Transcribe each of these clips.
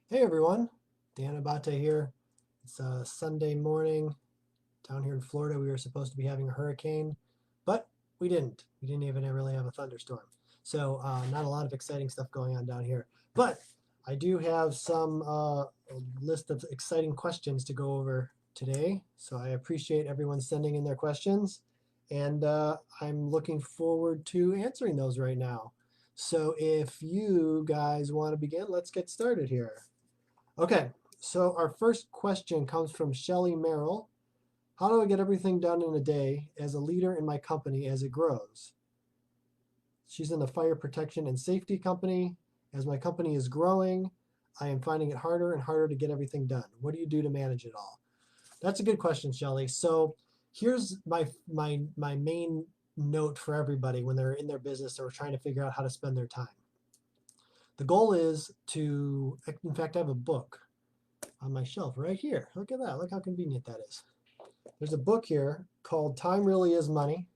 Hey everyone, Dan Abbate here. It's a Sunday morning down here in Florida. We were supposed to be having a hurricane, but we didn't. We didn't even really have a thunderstorm. So, not a lot of exciting stuff going on down here. But I do have some list of exciting questions to go over today. So, I appreciate everyone sending in their questions, and I'm looking forward to answering those right now. So, if you guys want to begin, let's get started here. Okay, so our first question comes from Shelly Merrill. How do I get everything done in a day as a leader in my company as it grows? She's in the fire protection and safety company. As my company is growing, I am finding it harder and harder to get everything done. What do you do to manage it all? That's a good question, Shelly. So here's my main note for everybody when they're in their business or trying to figure out how to spend their time. The goal is to, in fact, I have a book on my shelf right here. Look at that. Look how convenient that is. There's a book here called Time Really Is Money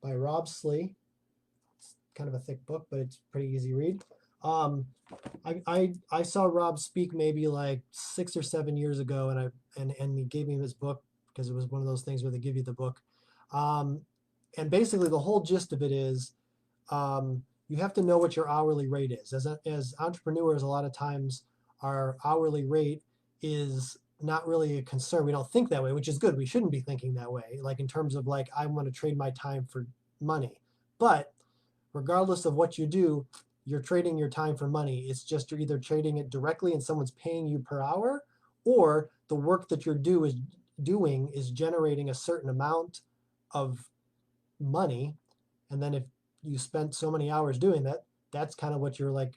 by Rob Slee. It's kind of a thick book, but it's pretty easy read. Um, I saw Rob speak maybe like 6 or 7 years ago, and he gave me this book because it was one of those things where they give you the book. Um, and basically, the whole gist of it is you have to know what your hourly rate is. As entrepreneurs, a lot of times our hourly rate is not really a concern. We don't think that way, which is good. We shouldn't be thinking that way, like in terms of like, I want to trade my time for money. But regardless of what you do, you're trading your time for money. It's just you're either trading it directly and someone's paying you per hour, or the work that doing is generating a certain amount of money. And then if you spent so many hours doing that, that's kind of what your like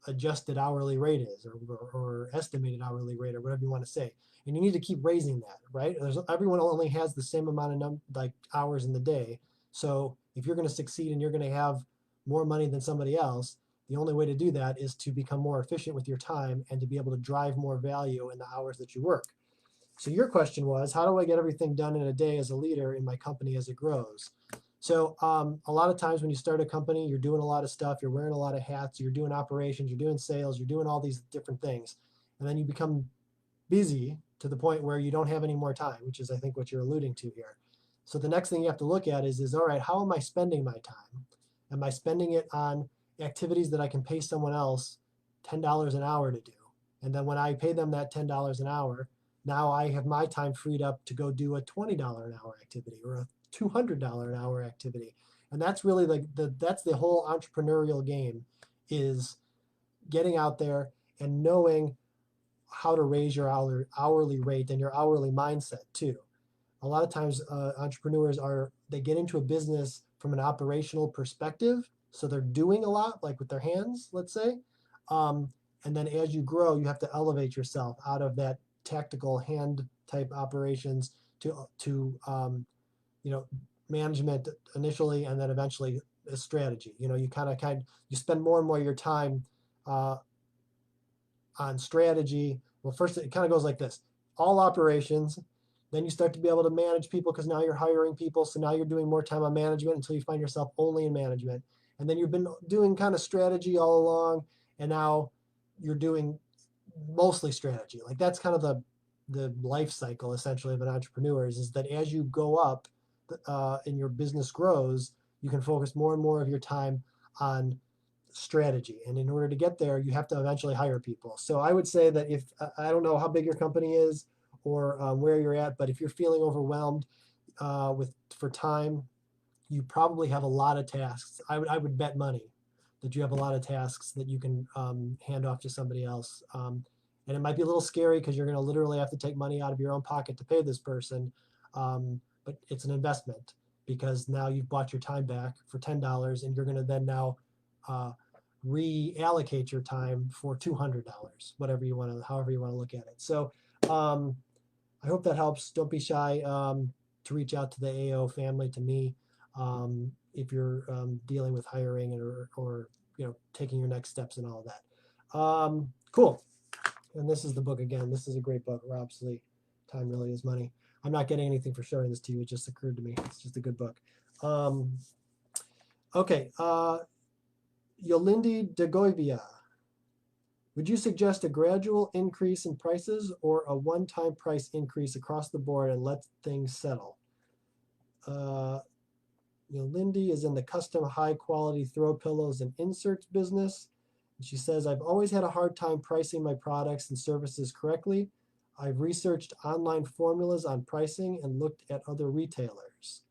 adjusted hourly rate is, or estimated hourly rate, or whatever you want to say. And you need to keep raising that, right? Everyone only has the same amount of like hours in the day. So if you're going to succeed and you're going to have more money than somebody else, the only way to do that is to become more efficient with your time and to be able to drive more value in the hours that you work. So your question was, how do I get everything done in a day as a leader in my company as it grows? So a lot of times when you start a company, you're doing a lot of stuff, you're wearing a lot of hats, you're doing operations, you're doing sales, you're doing all these different things. And then you become busy to the point where you don't have any more time, which is I think what you're alluding to here. So the next thing you have to look at is all right, how am I spending my time? Am I spending it on activities that I can pay someone else $10 an hour to do? And then when I pay them that $10 an hour, now I have my time freed up to go do a $20 an hour activity or a $200 an hour activity. And that's really like that's the whole entrepreneurial game, is getting out there and knowing how to raise your hourly rate and your hourly mindset too. A lot of times entrepreneurs they get into a business from an operational perspective, so they're doing a lot like with their hands, let's say. um, and then as you grow, you have to elevate yourself out of that tactical hand type operations to you know, management initially, and then eventually a strategy. You know, you you spend more and more of your time uh, on strategy. Well, first it kind of goes like this: all operations. Then you start to be able to manage people because now you're hiring people. So now you're doing more time on management until you find yourself only in management. And then you've been doing kind of strategy all along, and now you're doing mostly strategy. Like that's kind of the life cycle essentially of an entrepreneur, is that as you go up and your business grows, you can focus more and more of your time on strategy. And in order to get there, you have to eventually hire people. So I would say that if I don't know how big your company is or where you're at, but if you're feeling overwhelmed with for time, you probably have a lot of tasks. I would bet money that you have a lot of tasks that you can hand off to somebody else. And it might be a little scary because you're going to literally have to take money out of your own pocket to pay this person. But it's an investment because now you've bought your time back for $10, and you're going to then now uh, reallocate your time for $200, whatever you want to, however you want to look at it. So um, I hope that helps. Don't be shy to reach out to the AO family, to me, if you're dealing with hiring or you know, taking your next steps and all of that. Cool. And this is the book again. This is a great book, Rob Slee. Time Really Is Money. I'm not getting anything for showing this to you. It just occurred to me. It's just a good book. Um, okay. Yolindi de Goivia. Would you suggest a gradual increase in prices or a one-time price increase across the board and let things settle? Lindy is in the custom high quality throw pillows and inserts business. And she says, I've always had a hard time pricing my products and services correctly. I've researched online formulas on pricing and looked at other retailers.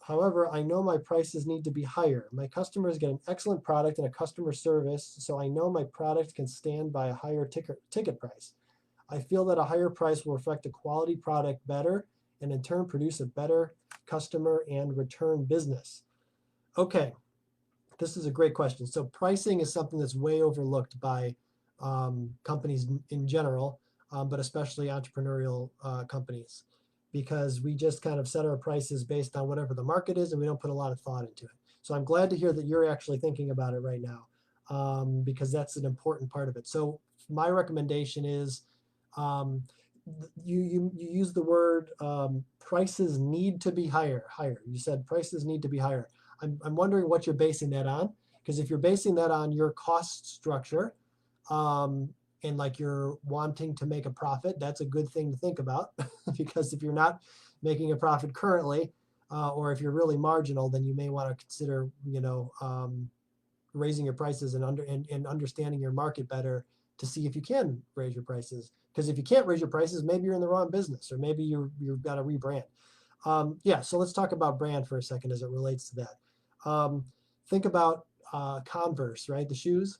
However, I know my prices need to be higher. My customers get an excellent product and a customer service, so I know my product can stand by a higher ticket price. I feel that a higher price will reflect a quality product better and in turn produce a better customer and return business. Okay, this is a great question. So pricing is something that's way overlooked by companies in general, but especially entrepreneurial companies, because we just kind of set our prices based on whatever the market is and we don't put a lot of thought into it. So I'm glad to hear that you're actually thinking about it right now, because that's an important part of it. So my recommendation is you use the word prices need to be higher. You said prices need to be higher. I'm wondering what you're basing that on, because if you're basing that on your cost structure, and like you're wanting to make a profit, that's a good thing to think about because if you're not making a profit currently, or if you're really marginal, then you may want to consider, raising your prices and understanding your market better to see if you can raise your prices. Because if you can't raise your prices, maybe you're in the wrong business, or maybe you've got to rebrand. So let's talk about brand for a second as it relates to that. Think about Converse, right? The shoes.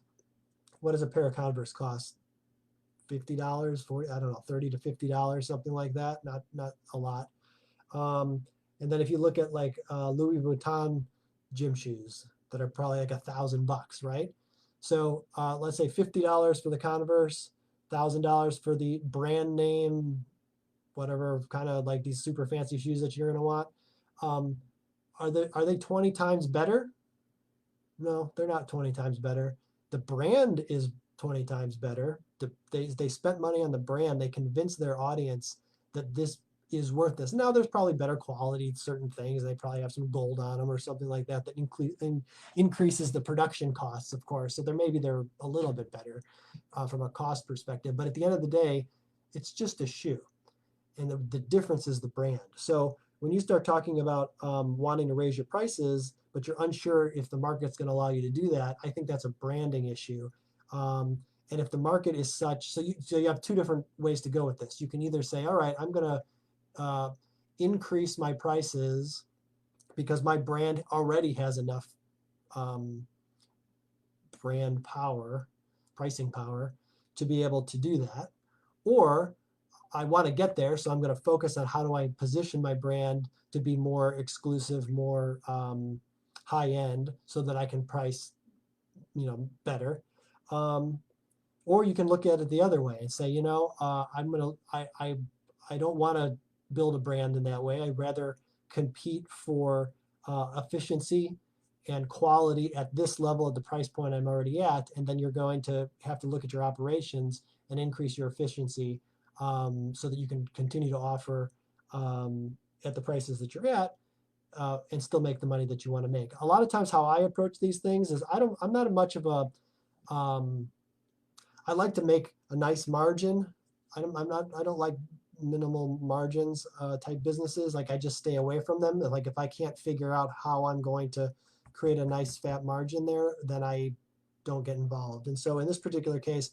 What does a pair of Converse cost? $50, $40, I don't know, $30 to $50, something like that. Not a lot. And then if you look at like Louis Vuitton gym shoes that are probably like $1,000, right? So let's say $50 for the Converse, $1,000 for the brand name, whatever kind of like these super fancy shoes that you're gonna want. Are they 20 times better? No, they're not 20 times better. The brand is 20 times better. They spent money on the brand. They convinced their audience that this is worth this. Now there's probably better quality certain things. They probably have some gold on them or something like that increases the production costs, of course. So they're a little bit better from a cost perspective. But at the end of the day, it's just a shoe. And the difference is the brand. So when you start talking about wanting to raise your prices, but you're unsure if the market's going to allow you to do that, I think that's a branding issue. And if the market is such, so you have two different ways to go with this. You can either say, all right, I'm going to increase my prices because my brand already has enough brand power, pricing power, to be able to do that. Or I want to get there, so I'm going to focus on how do I position my brand to be more exclusive, more high end, so that I can price, better. Or you can look at it the other way and say, I don't want to build a brand in that way. I'd rather compete for efficiency and quality at this level at the price point I'm already at, and then you're going to have to look at your operations and increase your efficiency so that you can continue to offer at the prices that you're at and still make the money that you want to make. A lot of times how I approach these things is I'm not much of a I like to make a nice margin. I don't like minimal margins type businesses. Like I just stay away from them. Like if I can't figure out how I'm going to create a nice fat margin there, then I don't get involved. And so in this particular case,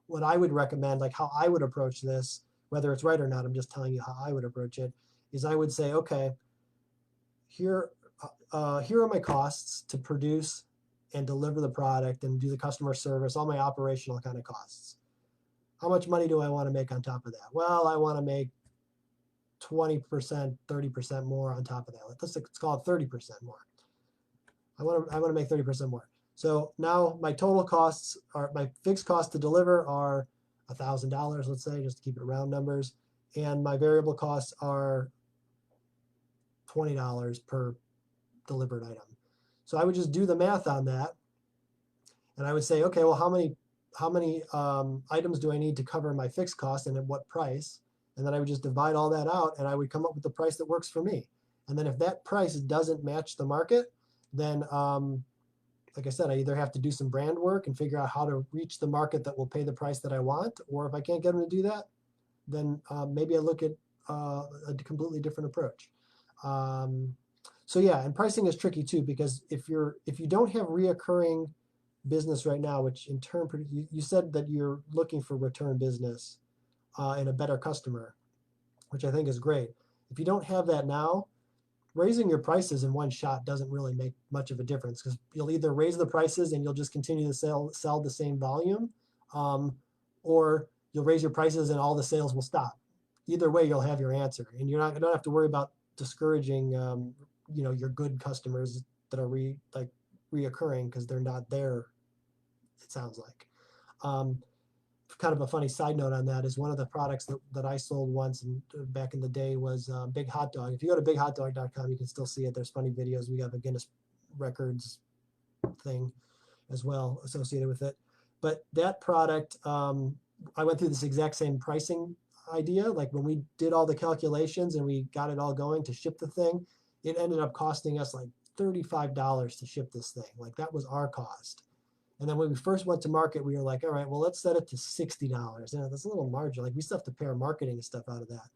what I would recommend, like how I would approach this, whether it's right or not, I'm just telling you how I would approach it, is I would say, okay, here are my costs to produce and deliver the product and do the customer service, all my operational kind of costs. How much money do I want to make on top of that? Well, I want to make 20%, 30% more on top of that. Let's call it 30% more. I want to make 30% more. So now my total costs are, my fixed costs to deliver are $1,000, let's say, just to keep it round numbers. And my variable costs are $20 per delivered item. So I would just do the math on that. And I would say, okay, well, how many items do I need to cover my fixed cost and at what price? And then I would just divide all that out and I would come up with the price that works for me. And then if that price doesn't match the market, then like I said, I either have to do some brand work and figure out how to reach the market that will pay the price that I want, or if I can't get them to do that, then maybe I look at a completely different approach. Um, so yeah, and pricing is tricky too, because if you don't have reoccurring business right now, which in turn, you said that you're looking for return business and a better customer, which I think is great. If you don't have that now, raising your prices in one shot doesn't really make much of a difference, because you'll either raise the prices and you'll just continue to sell the same volume, um, or you'll raise your prices and all the sales will stop. Either way, you'll have your answer, and you don't have to worry about discouraging your good customers that are reoccurring because they're not there. It sounds like. Um, Kind of a funny side note on that is one of the products that I sold once and back in the day was Big Hot Dog. If you go to bighotdog.com, you can still see it. There's funny videos. We have a Guinness Records thing as well associated with it. But that product, I went through this exact same pricing idea. Like when we did all the calculations and we got it all going to ship the thing, it ended up costing us like $35 to ship this thing. Like that was our cost. And then when we first went to market, we were like, all right, well, let's set it to $60. That's a little margin. Like we still have to pay our marketing and stuff out of that.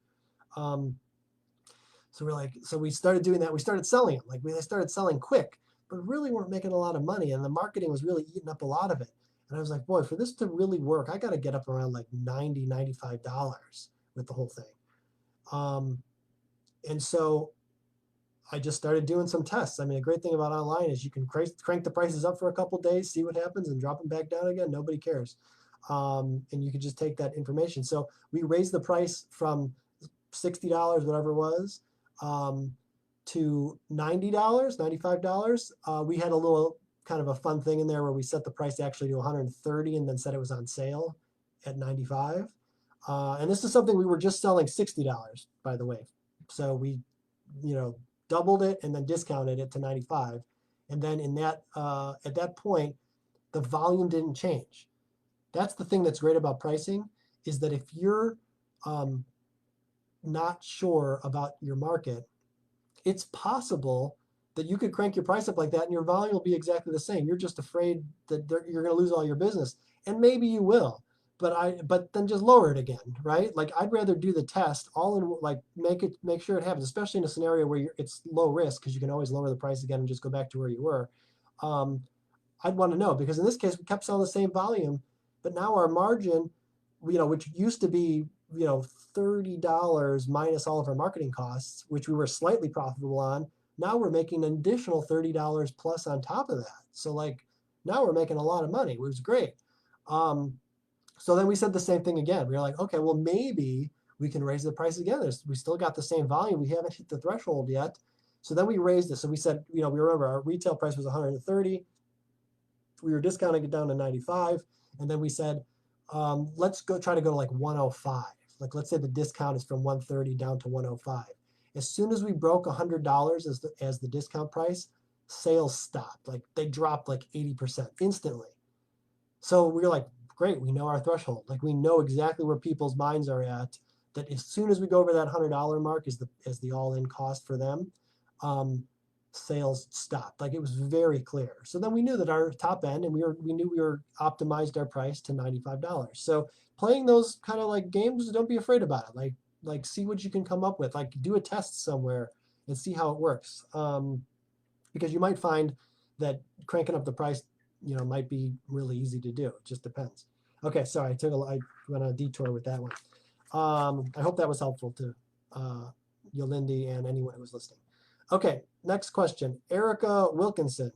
So we started doing that. We started selling them. Like we started selling quick, but really weren't making a lot of money. And the marketing was really eating up a lot of it. And I was like, boy, for this to really work, I got to get up around like $90, $95 with the whole thing. And so I just started doing some tests. I mean, a great thing about online is you can crank the prices up for a couple days, see what happens, and drop them back down again. Nobody cares. And you can just take that information. So we raised the price from $60, whatever it was, to $90, $95. We had a little kind of a fun thing in there where we set the price actually to $130 and then said it was on sale at $95. And this is something we were just selling $60, by the way. So we, doubled it and then discounted it to 95. And then in that at that point, the volume didn't change. That's the thing that's great about pricing, is that if you're not sure about your market, it's possible that you could crank your price up like that and your volume will be exactly the same. You're just afraid that you're going to lose all your business, and maybe you will. But then just lower it again, right? Like I'd rather do the test all in, like make sure it happens, especially in a scenario where it's low risk, because you can always lower the price again and just go back to where you were. I'd want to know, because in this case we kept selling the same volume, but now our margin, which used to be $30 minus all of our marketing costs, which we were slightly profitable on, now we're making an additional $30 plus on top of that. So like now we're making a lot of money, which was great. So then we said the same thing again. We were like, okay, well, maybe we can raise the price again. We still got the same volume. We haven't hit the threshold yet. So then we raised it. So we said, we remember our retail price was 130. We were discounting it down to 95. And then we said, let's try to go to like 105. Like, let's say the discount is from 130 down to 105. As soon as we broke $100 as the discount price, sales stopped. Like they dropped like 80% instantly. So we were like, great, we know our threshold. Like we know exactly where people's minds are at, that as soon as we go over that $100 mark as the all-in cost for them, sales stopped. Like it was very clear. So then we knew that our top end, and we knew we were optimized our price to $95. So playing those kind of like games, don't be afraid about it. Like see what you can come up with. Like do a test somewhere and see how it works. Because you might find that cranking up the price might be really easy to do. It just depends. Okay, sorry, I went on a detour with that one. I hope that was helpful to Yolindi and anyone who was listening. Okay, next question. Erica Wilkinson.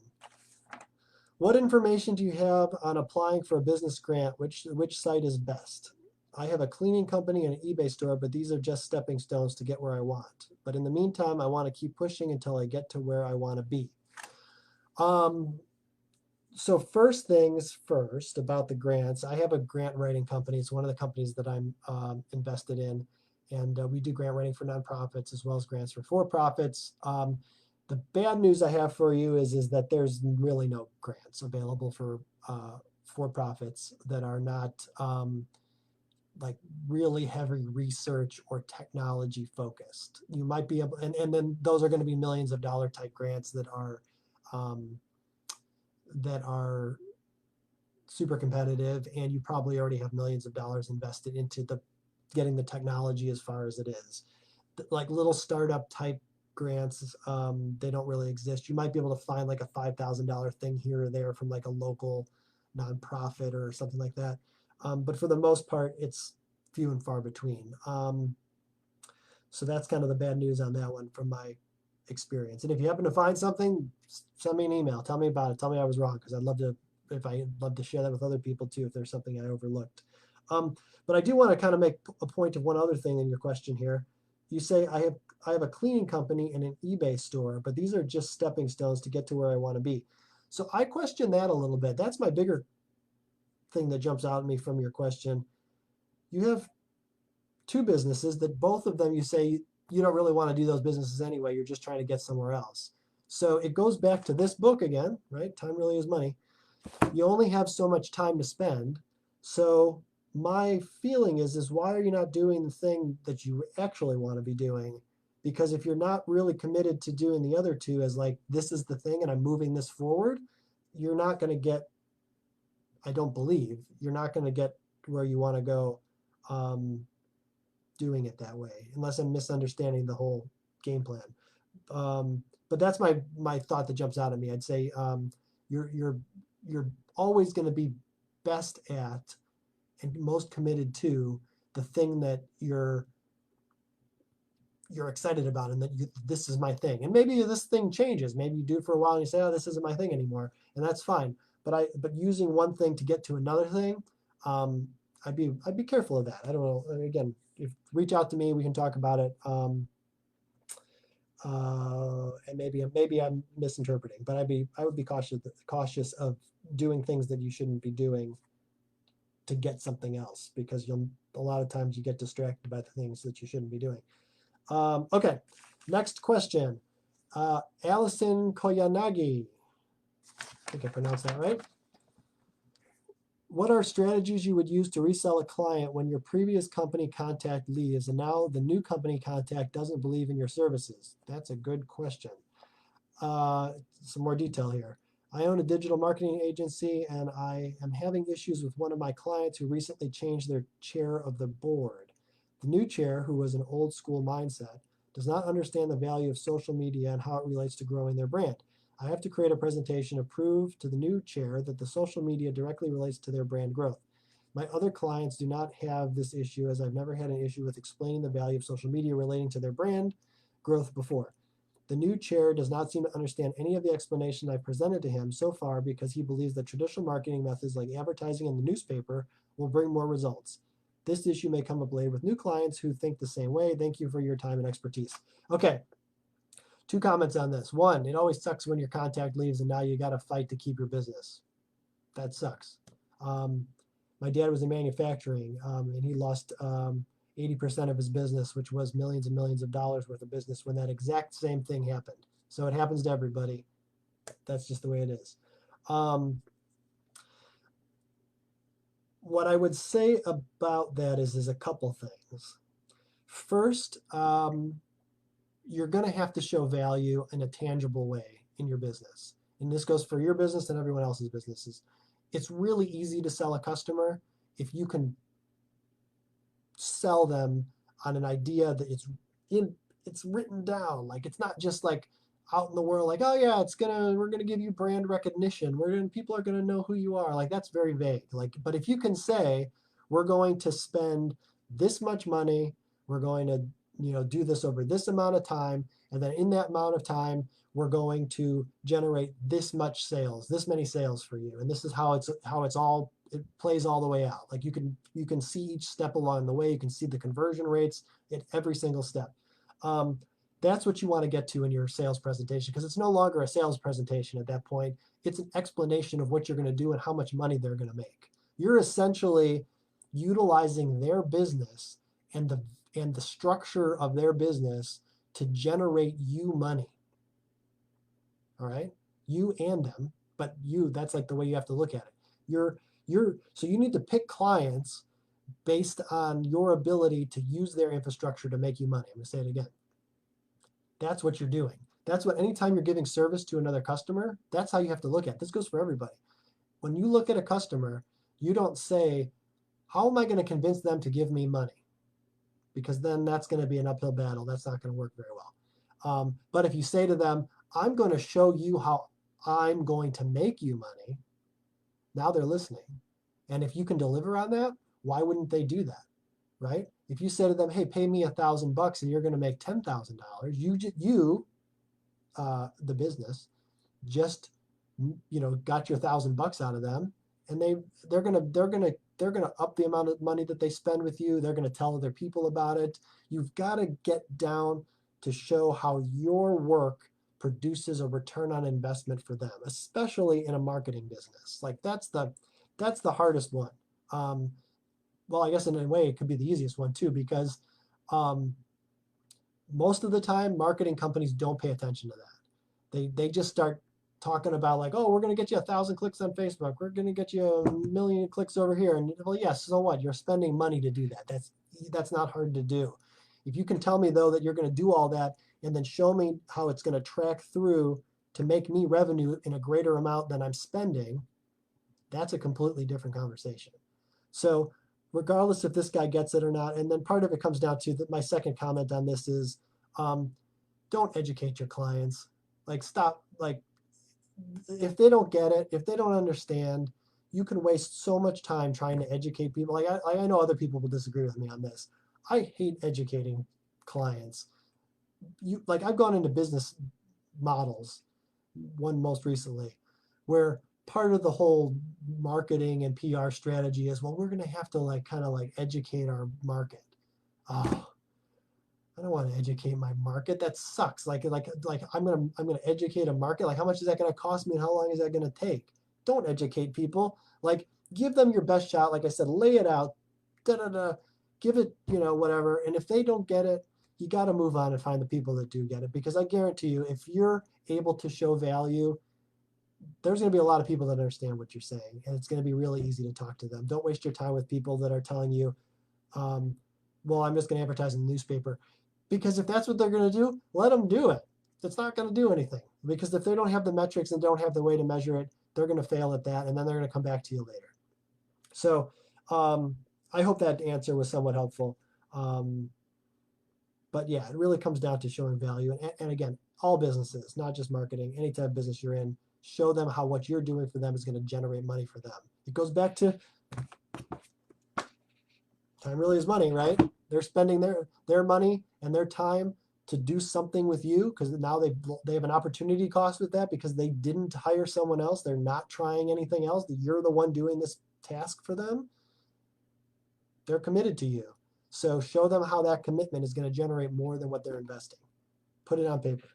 What information do you have on applying for a business grant? Which site is best? I have a cleaning company and an eBay store, but these are just stepping stones to get where I want. But in the meantime, I want to keep pushing until I get to where I want to be. So first things first about the grants. I have a grant writing company. It's one of the companies that I'm invested in, and we do grant writing for nonprofits as well as grants for for-profits. The bad news I have for you is that there's really no grants available for for-profits that are not like really heavy research or technology focused. You might be able, and then those are going to be millions of dollar type grants that are that are super competitive, and you probably already have millions of dollars invested into the getting the technology as far as it is. Like little startup type grants, they don't really exist. You might be able to find like a $5,000 thing here or there from like a local nonprofit or something like that. But for the most part, it's few and far between. So that's kind of the bad news on that one from my experience. And if you happen to find something, send me an email. Tell me about it. Tell me I was wrong, because I'd love to share that with other people too if there's something I overlooked. But I do want to kind of make a point of one other thing in your question here. You say I have a cleaning company and an eBay store, but these are just stepping stones to get to where I want to be. So I question that a little bit. That's my bigger thing that jumps out at me from your question. You have two businesses that both of them you say you don't really want to do those businesses anyway. You're just trying to get somewhere else. So it goes back to this book again, right? Time really is money. You only have so much time to spend. So my feeling is why are you not doing the thing that you actually want to be doing? Because if you're not really committed to doing the other two as like, this is the thing and I'm moving this forward, you're not going to get, I don't believe, you're not going to get where you want to go doing it that way, unless I'm misunderstanding the whole game plan. But that's my thought that jumps out at me. I'd say you're always going to be best at and most committed to the thing that you're excited about, and that this is my thing. And maybe this thing changes. Maybe you do it for a while and you say, oh, this isn't my thing anymore, and that's fine. But using one thing to get to another thing, I'd be careful of that. I don't know. Again, if reach out to me, we can talk about it. And maybe I'm misinterpreting, but I would be cautious of doing things that you shouldn't be doing to get something else, because a lot of times you get distracted by the things that you shouldn't be doing. Okay, next question. Allison Koyanagi. I think I pronounced that right. What are strategies you would use to resell a client when your previous company contact leaves and now the new company contact doesn't believe in your services? That's a good question. Some more detail here. I own a digital marketing agency and I am having issues with one of my clients who recently changed their chair of the board. The new chair, who was an old school mindset, does not understand the value of social media and how it relates to growing their brand. I have to create a presentation to prove to the new chair that the social media directly relates to their brand growth. My other clients do not have this issue, as I've never had an issue with explaining the value of social media relating to their brand growth before. The new chair does not seem to understand any of the explanation I've presented to him so far, because he believes that traditional marketing methods like advertising in the newspaper will bring more results. This issue may come up later with new clients who think the same way. Thank you for your time and expertise. Okay. Two comments on this. One, it always sucks when your contact leaves and now you got to fight to keep your business. That sucks. My dad was in manufacturing, and he lost 80% of his business, which was millions and millions of dollars worth of business, when that exact same thing happened. So it happens to everybody. That's just the way it is. What I would say about that is a couple things. First, you're going to have to show value in a tangible way in your business. And this goes for your business and everyone else's businesses. It's really easy to sell a customer if you can sell them on an idea that it's written down. Like, it's not just like out in the world, like, oh yeah, we're gonna give you brand recognition. People are gonna know who you are. Like, that's very vague. Like, but if you can say, we're going to spend this much money, we're going to do this over this amount of time, and then in that amount of time we're going to generate this much sales, this many sales for you, and this is how it plays all the way out. Like, you can see each step along the way. You can see the conversion rates at every single step. That's what you want to get to in your sales presentation, because it's no longer a sales presentation at that point. It's an explanation of what you're going to do and how much money they're going to make. You're essentially utilizing their business and the structure of their business to generate you money. All right? You and them, but that's like the way you have to look at it. So you need to pick clients based on your ability to use their infrastructure to make you money. I'm going to say it again. That's what you're doing. That's what, anytime you're giving service to another customer, that's how you have to look at it. This goes for everybody. When you look at a customer, you don't say, how am I going to convince them to give me money? Because then that's going to be an uphill battle. That's not going to work very well. But if you say to them, I'm going to show you how I'm going to make you money, now they're listening. And if you can deliver on that, why wouldn't they do that, right? If you say to them, hey, pay me $1,000 and you're going to make $10,000, you, the business, just got your $1,000 out of them, and they're gonna up the amount of money that they spend with you. They're gonna tell other people about it. You've got to get down to show how your work produces a return on investment for them, especially in a marketing business. Like that's the hardest one. Well, I guess in a way it could be the easiest one too, because most of the time marketing companies don't pay attention to that. They just start talking about like, oh, we're going to get you 1,000 clicks on Facebook. We're going to get you 1,000,000 clicks over here. And well, yes, so what? You're spending money to do that. That's not hard to do. If you can tell me though that you're going to do all that and then show me how it's going to track through to make me revenue in a greater amount than I'm spending, that's a completely different conversation. So regardless if this guy gets it or not, and then part of it comes down to that. My second comment on this is, don't educate your clients. Like stop, like if they don't get it, if they don't understand, you can waste so much time trying to educate people. Like I know other people will disagree with me on this. I hate educating clients. Like I've gone into business models, one most recently, where part of the whole marketing and PR strategy is, well, we're going to have to like kind of like educate our market. Oh, I don't want to educate my market. That sucks. Like I'm gonna educate a market. Like how much is that gonna cost me and how long is that gonna take? Don't educate people. Like give them your best shot. Like I said, lay it out. Give it, whatever. And if they don't get it, you got to move on and find the people that do get it. Because I guarantee you, if you're able to show value, there's going to be a lot of people that understand what you're saying, and it's going to be really easy to talk to them. Don't waste your time with people that are telling you, well, I'm just going to advertise in the newspaper. Because if that's what they're going to do, let them do it. It's not going to do anything. Because if they don't have the metrics and don't have the way to measure it, they're going to fail at that, and then they're going to come back to you later. So I hope that answer was somewhat helpful. But yeah, it really comes down to showing value. And again, all businesses, not just marketing, any type of business you're in, show them how what you're doing for them is going to generate money for them. It goes back to time really is money, right? They're spending their money and their time to do something with you because now they have an opportunity cost with that because they didn't hire someone else. They're not trying anything else. You're the one doing this task for them. They're committed to you. So show them how that commitment is going to generate more than what they're investing. Put it on paper.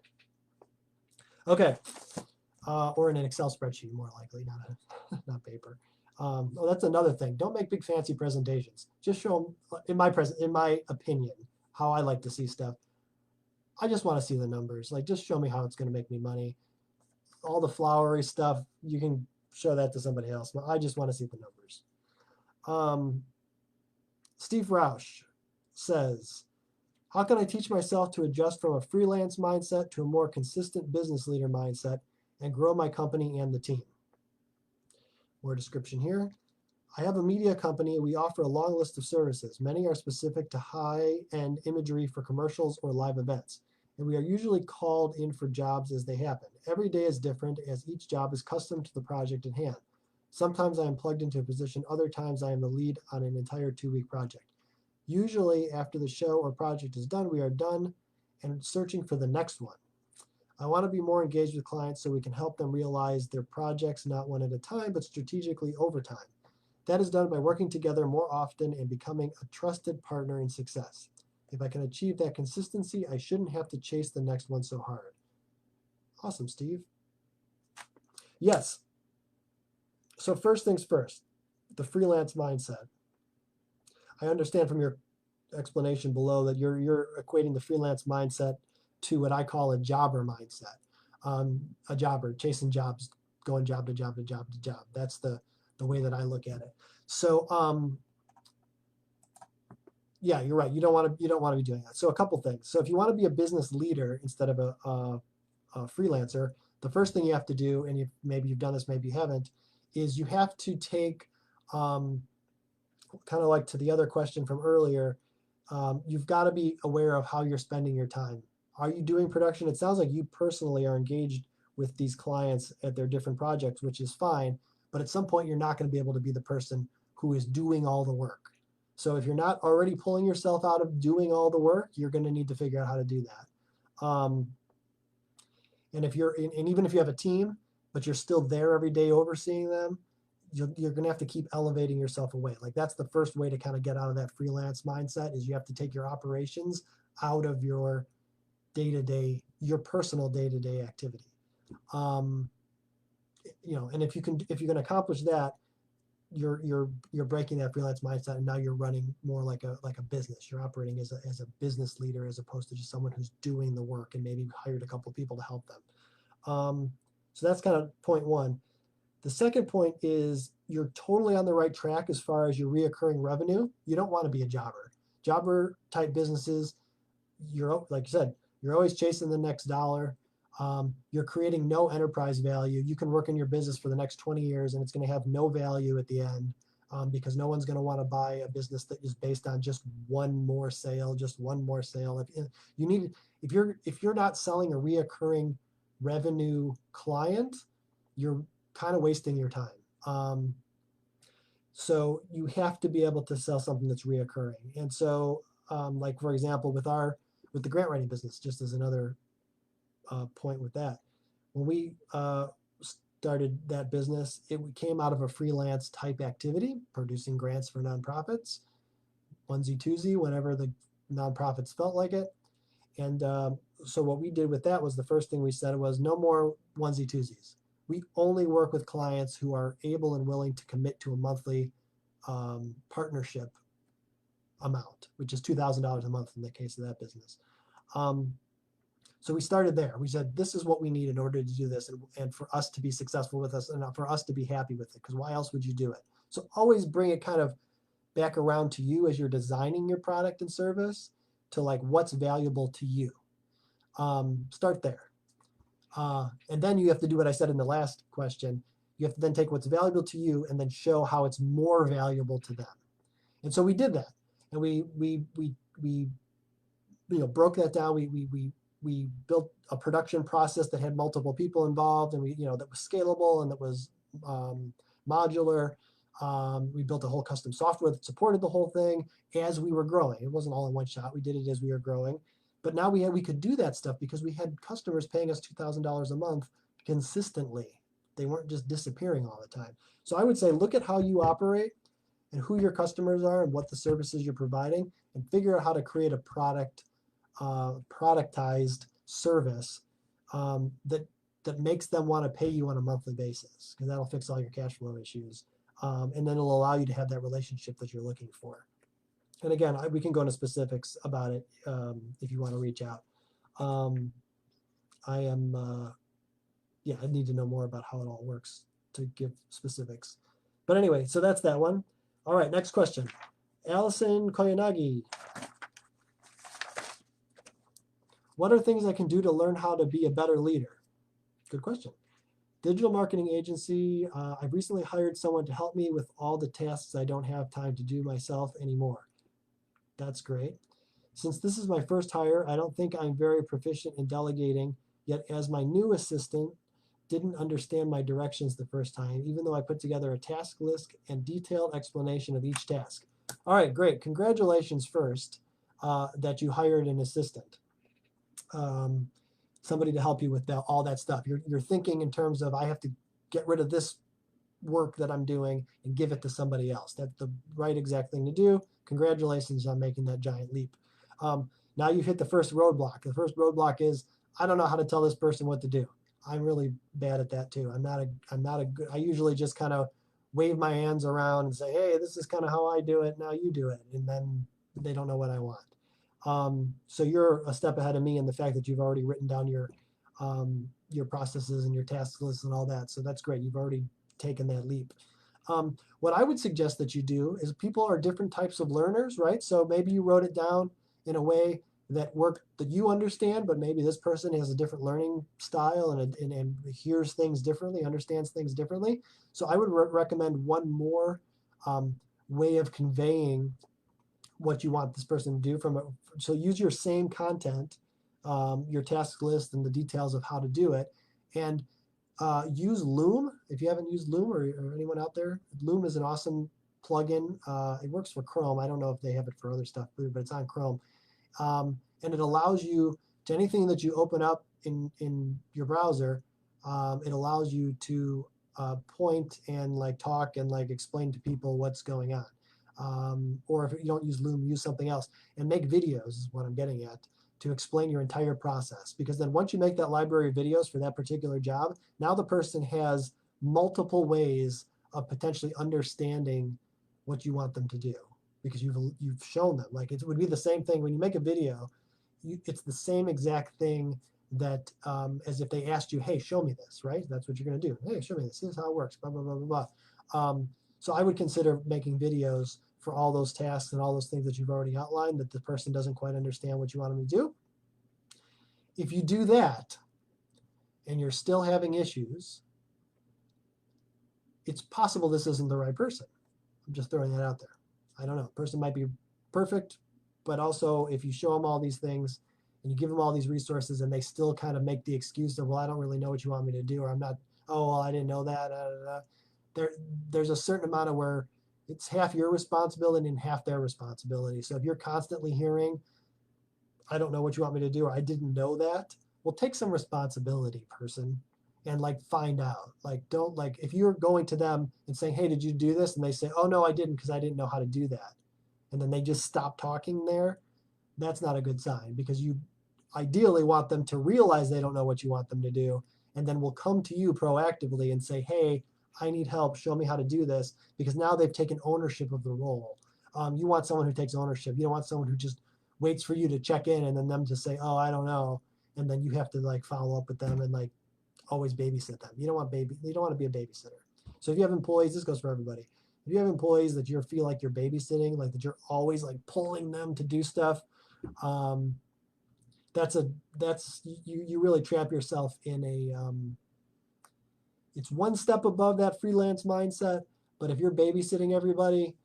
Okay. Or in an Excel spreadsheet, more likely, not paper. That's another thing. Don't make big fancy presentations. Just show them, in my opinion, how I like to see stuff. I just want to see the numbers. Like, just show me how it's going to make me money. All the flowery stuff, you can show that to somebody else. But I just want to see the numbers. Steve Roush says, how can I teach myself to adjust from a freelance mindset to a more consistent business leader mindset and grow my company and the team? More description here. I have a media company. We offer a long list of services. Many are specific to high-end imagery for commercials or live events, and we are usually called in for jobs as they happen. Every day is different as each job is custom to the project at hand. Sometimes I am plugged into a position. Other times I am the lead on an entire 2-week project. Usually after the show or project is done, we are done and searching for the next one. I want to be more engaged with clients so we can help them realize their projects not one at a time, but strategically over time. That is done by working together more often and becoming a trusted partner in success. If I can achieve that consistency, I shouldn't have to chase the next one so hard. Awesome, Steve. Yes. So first things first, the freelance mindset. I understand from your explanation below that you're equating the freelance mindset to what I call a jobber mindset. A jobber, chasing jobs, going job to job to job to job. That's the way that I look at it. So yeah, you're right. You don't want to be doing that. So a couple things. So if you want to be a business leader instead of freelancer, the first thing you have to do, and maybe you've done this, maybe you haven't, is you have to take, kind of like to the other question from earlier, you've got to be aware of how you're spending your time. Are you doing production? It sounds like you personally are engaged with these clients at their different projects, which is fine, but at some point you're not going to be able to be the person who is doing all the work. So if you're not already pulling yourself out of doing all the work, you're going to need to figure out how to do that. And if you're, and even if you have a team, but you're still there every day overseeing them, you're going to have to keep elevating yourself away. Like that's the first way to kind of get out of that freelance mindset, is you have to take your operations out of your day-to-day, your personal day-to-day activity. And if you can accomplish that, you're breaking that freelance mindset, and now you're running more like a business. You're operating as a business leader, as opposed to just someone who's doing the work and maybe hired a couple of people to help them. So that's kind of point one. The second point is you're totally on the right track as far as your reoccurring revenue. You don't want to be a jobber. Jobber type businesses, like you said, you're always chasing the next dollar. You're creating no enterprise value. You can work in your business for the next 20 years and it's going to have no value at the end, because no one's going to want to buy a business that is based on just one more sale. If you're not selling a reoccurring revenue client, you're kind of wasting your time. So you have to be able to sell something that's reoccurring. And so, like for example, with the grant writing business, just as another point with that, when we started that business, it came out of a freelance type activity, producing grants for nonprofits, onesie twosie, whenever the nonprofits felt like it. And so what we did with that was, the first thing we said was, no more onesie twosies. We only work with clients who are able and willing to commit to a monthly partnership amount, which is $2,000 a month in the case of that business. So we started there. We said, this is what we need in order to do this, and for us to be successful with us, and for us to be happy with it, because why else would you do it? So always bring it kind of back around to you as you're designing your product and service, to like what's valuable to you. Start there. And then you have to do what I said in the last question. You have to then take what's valuable to you and then show how it's more valuable to them. And so we did that, and we broke that down. We built a production process that had multiple people involved, and that was scalable and that was modular. We built a whole custom software that supported the whole thing as we were growing. It wasn't all in one shot. We did it as we were growing. But now we could do that stuff because we had customers paying us $2,000 a month consistently. They weren't just disappearing all the time. So I would say, look at how you operate and who your customers are and what the services you're providing, and figure out how to create a productized service that makes them want to pay you on a monthly basis, because that'll fix all your cash flow issues. And then it'll allow you to have that relationship that you're looking for. And again, we can go into specifics about it if you want to reach out. I need to know more about how it all works to give specifics. But anyway, so that's that one. All right, next question. Allison Koyanagi. What are things I can do to learn how to be a better leader? Good question. Digital marketing agency. I've recently hired someone to help me with all the tasks I don't have time to do myself anymore. That's great. Since this is my first hire, I don't think I'm very proficient in delegating, yet as my new assistant, didn't understand my directions the first time, even though I put together a task list and detailed explanation of each task. All right, great. Congratulations first that you hired an assistant. Somebody to help you with all that stuff. You're thinking in terms of, I have to get rid of this work that I'm doing and give it to somebody else. That's the right exact thing to do. Congratulations on making that giant leap. Now you've hit the first roadblock. The first roadblock is, I don't know how to tell this person what to do. I'm really bad at that too. I usually just kind of wave my hands around and say, hey, this is kind of how I do it. Now you do it. And then they don't know what I want. So you're a step ahead of me in the fact that you've already written down your processes and your task lists and all that. So that's great. You've already taken that leap. What I would suggest that you do is, people are different types of learners, right? So maybe you wrote it down in a way that work that you understand, but maybe this person has a different learning style and hears things differently, understands things differently. So I would recommend one more way of conveying what you want this person to do so use your same content, your task list and the details of how to do it, and use Loom. If you haven't used Loom, or anyone out there, Loom is an awesome plugin. It works for Chrome. I don't know if they have it for other stuff, but it's on Chrome. And it allows you to anything that you open up in your browser, it allows you to point and like talk and like explain to people what's going on. Or if you don't use Loom, use something else and make videos is what I'm getting at, to explain your entire process. Because then once you make that library of videos for that particular job, now the person has multiple ways of potentially understanding what you want them to do, because you've shown them. Like it would be the same thing when you make a video. It's the same exact thing that as if they asked you, hey, show me this, right? That's what you're going to do. Hey, show me this. This is how it works, blah, blah, blah, blah, blah. So I would consider making videos for all those tasks and all those things that you've already outlined that the person doesn't quite understand what you want them to do. If you do that and you're still having issues, it's possible this isn't the right person. I'm just throwing that out there. I don't know. The person might be perfect, but also if you show them all these things and you give them all these resources and they still kind of make the excuse of, well, I don't really know what you want me to do, or I'm not, oh, well, I didn't know that. There's a certain amount of where it's half your responsibility and half their responsibility. So if you're constantly hearing, I don't know what you want me to do, or I didn't know that, well, take some responsibility, person, and like find out. Like don't, like if you're going to them and saying, hey, did you do this? And they say, oh, no, I didn't because I didn't know how to do that. And then they just stop talking there. That's not a good sign, because you ideally want them to realize they don't know what you want them to do, and then will come to you proactively and say, hey, I need help, show me how to do this, because now they've taken ownership of the role. You want someone who takes ownership. You don't want someone who just waits for you to check in and then them to say, oh, I don't know, and then you have to like follow up with them and like always babysit them. You don't want to be a babysitter. So if you have employees, this goes for everybody. If you have employees that you feel like you're babysitting, like that you're always like pulling them to do stuff, you really trap yourself in it's one step above that freelance mindset. But if you're babysitting everybody,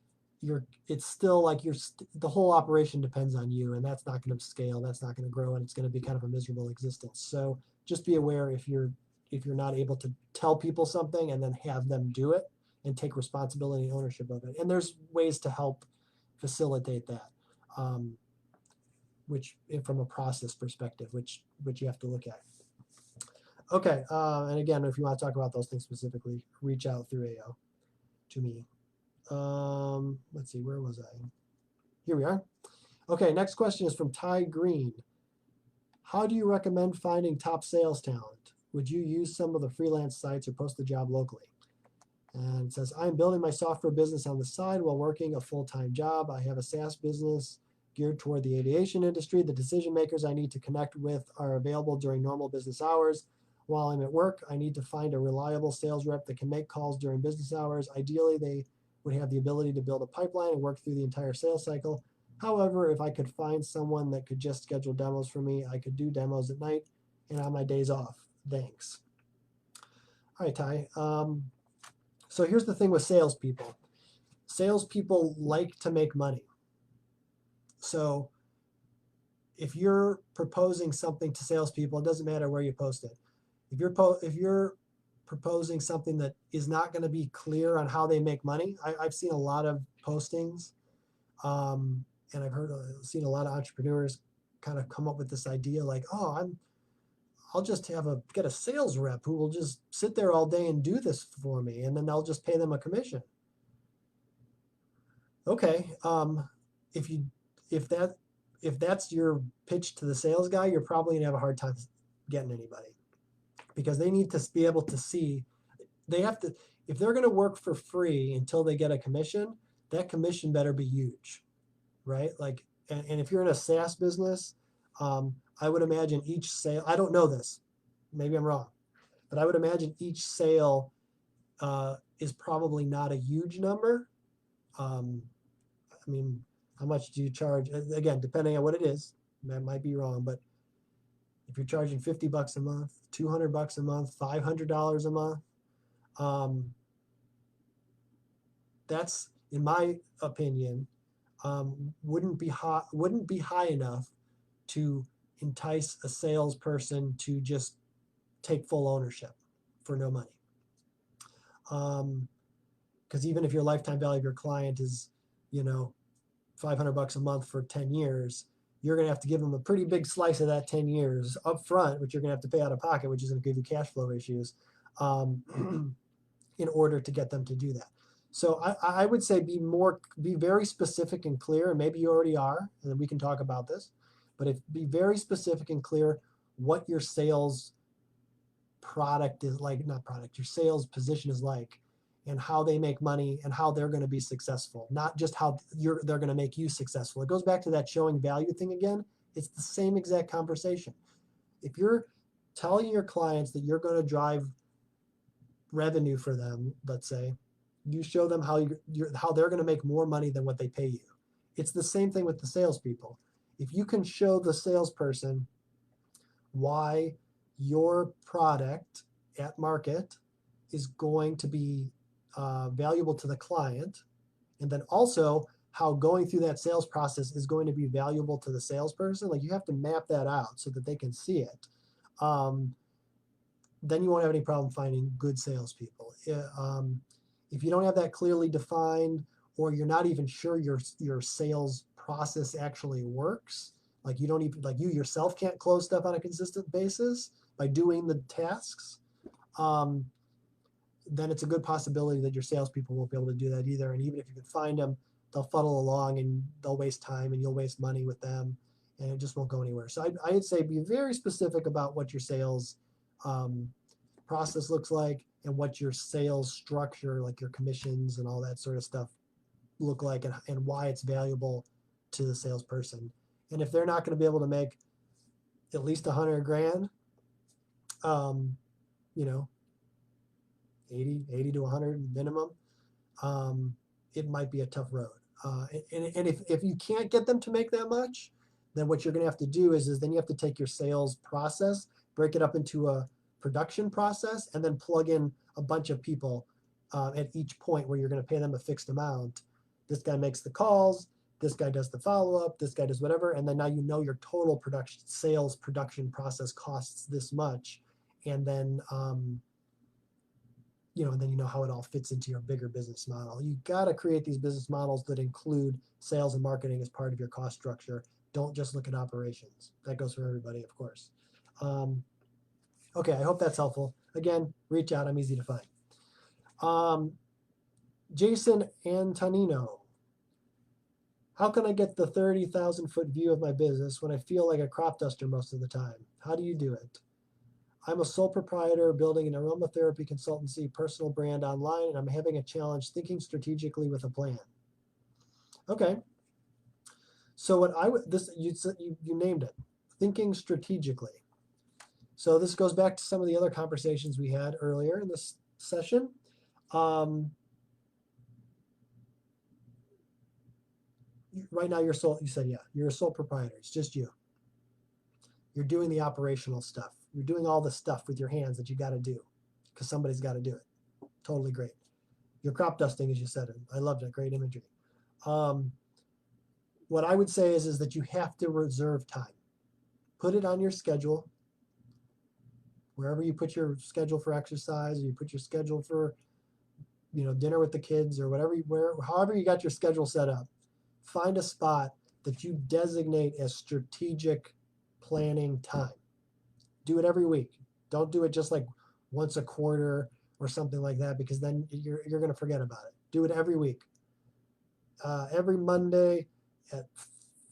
it's still like the whole operation depends on you, and that's not going to scale, that's not going to grow, and it's going to be kind of a miserable existence. So just be aware if you're not able to tell people something and then have them do it and take responsibility and ownership of it. And there's ways to help facilitate that, which from a process perspective, which you have to look at. Okay, and again, if you want to talk about those things specifically, reach out through AO to me. Let's see, where was I? Here we are. Okay, next question is from Ty Green. How do you recommend finding top sales talent? Would you use some of the freelance sites or post the job locally? And it says, I'm building my software business on the side while working a full-time job. I have a SaaS business geared toward the aviation industry. The decision makers I need to connect with are available during normal business hours. While I'm at work, I need to find a reliable sales rep that can make calls during business hours. Ideally, they would have the ability to build a pipeline and work through the entire sales cycle. However, if I could find someone that could just schedule demos for me, I could do demos at night and on my days off. Thanks. All right, Ty. So here's the thing with salespeople. Salespeople like to make money. So if you're proposing something to salespeople, it doesn't matter where you post it. If you're proposing something that is not going to be clear on how they make money, I've seen a lot of postings, and seen a lot of entrepreneurs kind of come up with this idea like, oh, I'll just get a sales rep who will just sit there all day and do this for me, and then I'll just pay them a commission. Okay, if that's your pitch to the sales guy, you're probably gonna have a hard time getting anybody, because they need to be able to see. They have to, if they're going to work for free until they get a commission, that commission better be huge, right? Like, and if you're in a SaaS business, I would imagine each sale, I don't know this, maybe I'm wrong, but I would imagine each sale is probably not a huge number. I mean, how much do you charge? Again, depending on what it is, That might be wrong, but if you're charging $50 a month, $200 a month, $500 a month, that's, in my opinion, wouldn't be high enough to entice a salesperson to just take full ownership for no money. Because even if your lifetime value of your client is, $500 a month for 10 years, you're going to have to give them a pretty big slice of that 10 years up front, which you're going to have to pay out of pocket, which is going to give you cash flow issues in order to get them to do that. So I would say be very specific and clear, and maybe you already are, and then we can talk about this, but be very specific and clear what your sales product is like, your sales position is like, and how they make money and how they're going to be successful, not just how they're going to make you successful. It goes back to that showing value thing again. It's the same exact conversation. If you're telling your clients that you're going to drive revenue for them, let's say, you show them how they're going to make more money than what they pay you. It's the same thing with the salespeople. If you can show the salesperson why your product at market is going to be valuable to the client, and then also how going through that sales process is going to be valuable to the salesperson, like you have to map that out so that they can see it. Then you won't have any problem finding good salespeople. If you don't have that clearly defined, or you're not even sure your sales process actually works, like you yourself can't close stuff on a consistent basis by doing the tasks, then it's a good possibility that your salespeople won't be able to do that either. And even if you can find them, they'll fuddle along and they'll waste time and you'll waste money with them, and it just won't go anywhere. So I'd say be very specific about what your sales process looks like and what your sales structure, like your commissions and all that sort of stuff, look like, and why it's valuable to the salesperson. And if they're not going to be able to make at least $100,000, 80 to 100 minimum, it might be a tough road. And if you can't get them to make that much, then what you're going to have to do is then you have to take your sales process, break it up into a production process, and then plug in a bunch of people at each point where you're going to pay them a fixed amount. This guy makes the calls, this guy does the follow-up, this guy does whatever, and then now your total sales production process costs this much, and then then you know how it all fits into your bigger business model. You got to create these business models that include sales and marketing as part of your cost structure. Don't just look at operations. That goes for everybody, of course. Okay, I hope that's helpful. Again, reach out. I'm easy to find. Jason Antonino. How can I get the 30,000-foot view of my business when I feel like a crop duster most of the time? How do you do it? I'm a sole proprietor building an aromatherapy consultancy personal brand online, and I'm having a challenge thinking strategically with a plan. Okay. So you named it, thinking strategically. So this goes back to some of the other conversations we had earlier in this session. Right now, you said, you're a sole proprietor. It's just you. You're doing the operational stuff. You're doing all the stuff with your hands that you got to do because somebody's got to do it. Totally great. You're crop dusting, as you said. I loved it. Great imagery. What I would say is that you have to reserve time. Put it on your schedule. Wherever you put your schedule for exercise, or you put your schedule for, dinner with the kids, or however you got your schedule set up, find a spot that you designate as strategic planning time. Do it every week. Don't do it just like once a quarter or something like that, because then you're going to forget about it. Do it every week. Every Monday at